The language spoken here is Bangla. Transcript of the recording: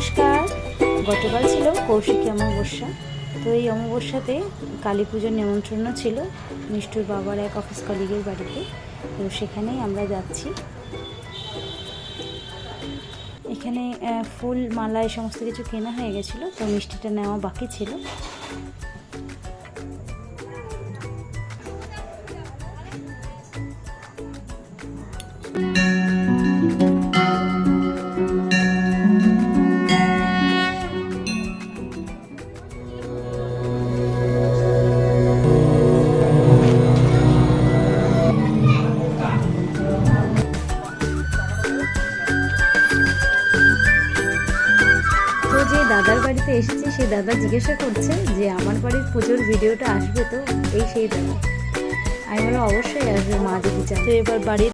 নমস্কার। গতকাল ছিল কৌশিকী অমাবস্যা। তো এই অমাবস্যাতে কালী পুজোর নেমন্ত্রণ ছিল মিষ্টুর বাবার এক অফিস কলিগের বাড়িতে। তো সেখানেই আমরা যাচ্ছি। এখানে ফুল মালা এই সমস্ত কিছু কেনা হয়ে গেছিলো, তো মিষ্টিটা নেওয়া বাকি ছিল। তো যে দাদার বাড়িতে এসেছি সেই দাদা জিজ্ঞাসা করছে যে আমার বাড়ির পুজোর ভিডিওটা আসবে তো, এই সেই দাদা। আমি বললাম অবশ্যই আসবে, মা যদি চায়। তো এবার বাড়ির